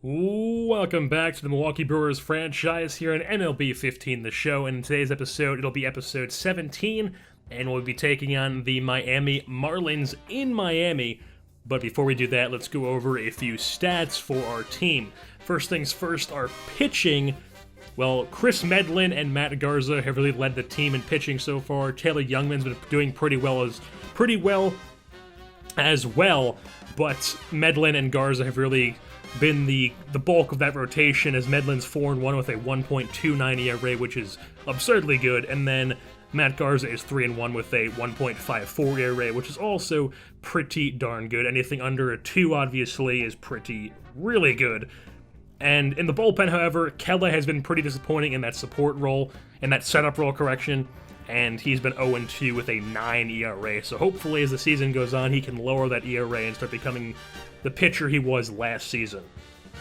Welcome back to the Milwaukee Brewers franchise here on MLB 15, the show. And in today's episode, it'll be episode 17, and we'll be taking on the Miami Marlins in Miami. But before we do that, let's go over a few stats for our team. First things first, our pitching. Well, Chris Medlin and Matt Garza have really led the team in pitching so far. Taylor Youngman's been doing pretty well as well, but Medlin and Garza have really been the bulk of that rotation, as Medlin's 4-1 with a 1.29 ERA, which is absurdly good, and then Matt Garza is 3-1 with a 1.54 ERA, which is also pretty darn good. Anything under a 2, obviously, is really good. And in the bullpen, however, Kella has been pretty disappointing in that setup role, and he's been 0-2 with a 9 ERA. So hopefully as the season goes on, he can lower that ERA and start becoming the pitcher he was last season.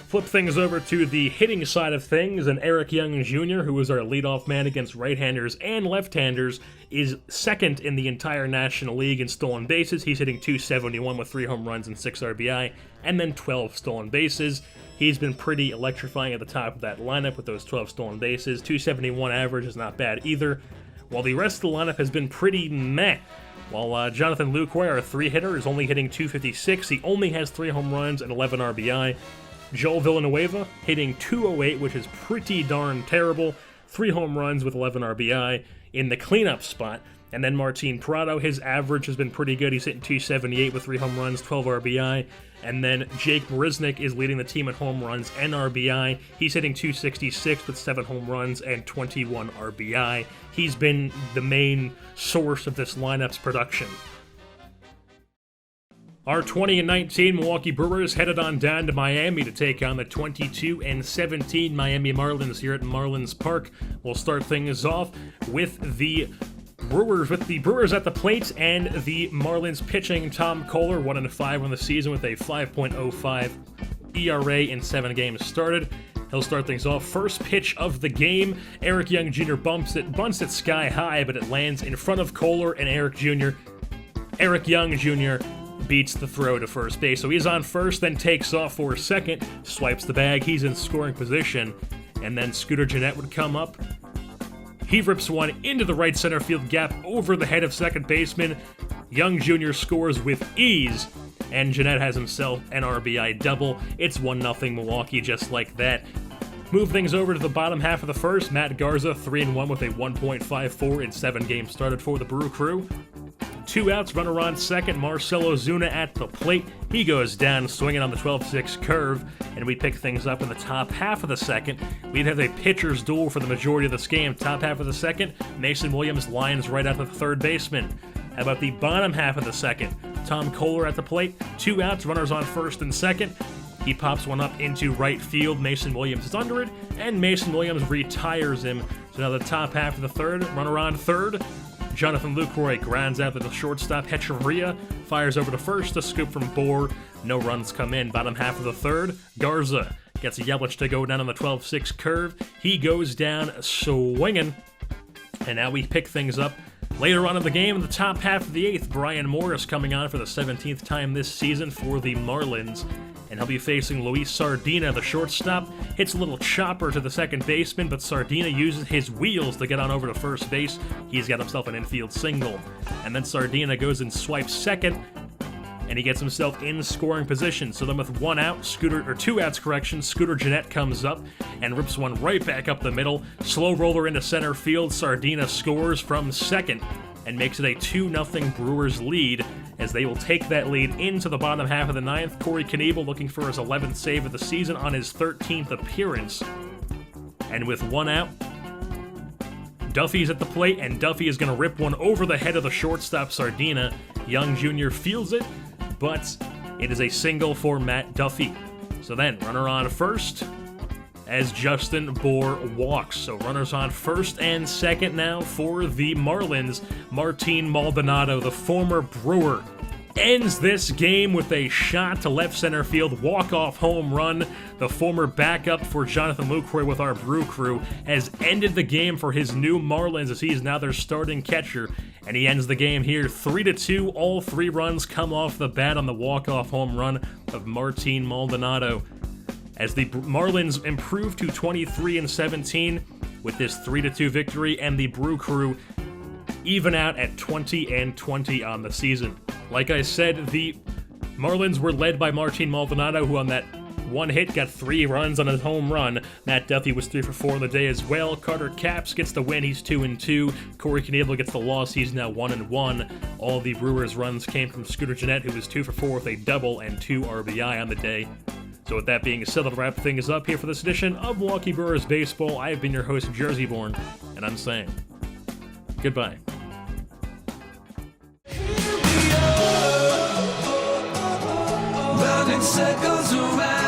Flip things over to the hitting side of things, and Eric Young Jr., who is our leadoff man against right-handers and left-handers, is second in the entire National League in stolen bases. He's hitting .271 with 3 home runs and 6 RBI, and then 12 stolen bases. He's been pretty electrifying at the top of that lineup with those 12 stolen bases. .271 average is not bad either, while the rest of the lineup has been pretty meh. While Jonathan Lucroy, our 3-hitter, is only hitting .256, he only has 3 home runs and 11 RBI. Joel Villanueva hitting .208, which is pretty darn terrible. 3 home runs with 11 RBI in the cleanup spot. And then Martin Prado, his average has been pretty good. He's hitting .278 with 3 home runs, 12 RBI. And then Jake Marisnick is leading the team in home runs and RBI. He's hitting .266 with 7 home runs and 21 RBI. He's been the main source of this lineup's production. Our 20-19 Milwaukee Brewers headed on down to Miami to take on the 22-17 Miami Marlins here at Marlins Park. We'll start things off with the Brewers at the plate, and the Marlins pitching. Tom Kohler 1-5 on the season with a 5.05 ERA in 7 games started. He'll start things off. First pitch of the game, Eric Young Jr. bunts it sky high, but it lands in front of Kohler and Eric Young Jr. beats the throw to first base. So he's on first, then takes off for second, swipes the bag, he's in scoring position, and then Scooter Gennett would come up. He rips one into the right center field gap over the head of second baseman. Young Jr. scores with ease, and Gennett has himself an RBI double. It's 1-0 Milwaukee just like that. Move things over to the bottom half of the first. Matt Garza 3-1 with a 1.54 in 7 games started for the Brew Crew. 2 outs, runner on second, Marcell Ozuna at the plate. He goes down swinging on the 12-6 curve, and we pick things up in the top half of the second. We'd have a pitcher's duel for the majority of this game. Top half of the second, Mason Williams lines right out to the third baseman. How about the bottom half of the second? Tom Kohler at the plate, 2 outs, runners on first and second. He pops one up into right field. Mason Williams is under it, and Mason Williams retires him. So now the top half of the third, runner on third. Jonathan Lucroy grounds out to the shortstop. Hechavarria fires over to first, a scoop from Bohr. No runs come in. Bottom half of the third, Garza gets Yelich to go down on the 12-6 curve. He goes down swinging. And now we pick things up later on in the game. In the top half of the 8th, Brian Morris coming on for the 17th time this season for the Marlins. And he'll be facing Luis Sardina, the shortstop. Hits a little chopper to the second baseman, but Sardina uses his wheels to get on over to first base. He's got himself an infield single. And then Sardina goes and swipes second, and he gets himself in scoring position. So then with 2 outs, Scooter Gennett comes up and rips one right back up the middle. Slow roller into center field. Sardina scores from second and makes it a 2-0 Brewers lead, as they will take that lead into the bottom half of the 9th. Corey Knebel looking for his 11th save of the season on his 13th appearance. And with 1 out, Duffy's at the plate, and Duffy is going to rip one over the head of the shortstop, Sardina. Young Jr. fields it, but it is a single for Matt Duffy. So then, runner on first, as Justin Bohr walks. So runners on first and second now for the Marlins. Martin Maldonado, the former Brewer, ends this game with a shot to left center field, walk-off home run. The former backup for Jonathan Lucroy with our Brew Crew has ended the game for his new Marlins, as he is now their starting catcher. And he ends the game here 3-2. All 3 runs come off the bat on the walk-off home run of Martin Maldonado. as the Marlins improved to 23-17 with this 3-2 victory, and the Brew Crew even out at 20-20 on the season. Like I said, the Marlins were led by Martin Maldonado, who on that one hit got 3 runs on his home run. Matt Duffy was 3 for 4 on the day as well. Carter Capps gets the win, he's 2-2. Corey Knebel gets the loss, he's now 1-1. All the Brewers runs came from Scooter Gennett, who was 2 for 4 with a double and 2 RBI on the day. So with that being said, I'll wrap things up here for this edition of Milwaukee Brewers Baseball. I have been your host, Jersey Born, and I'm saying goodbye. Circles around.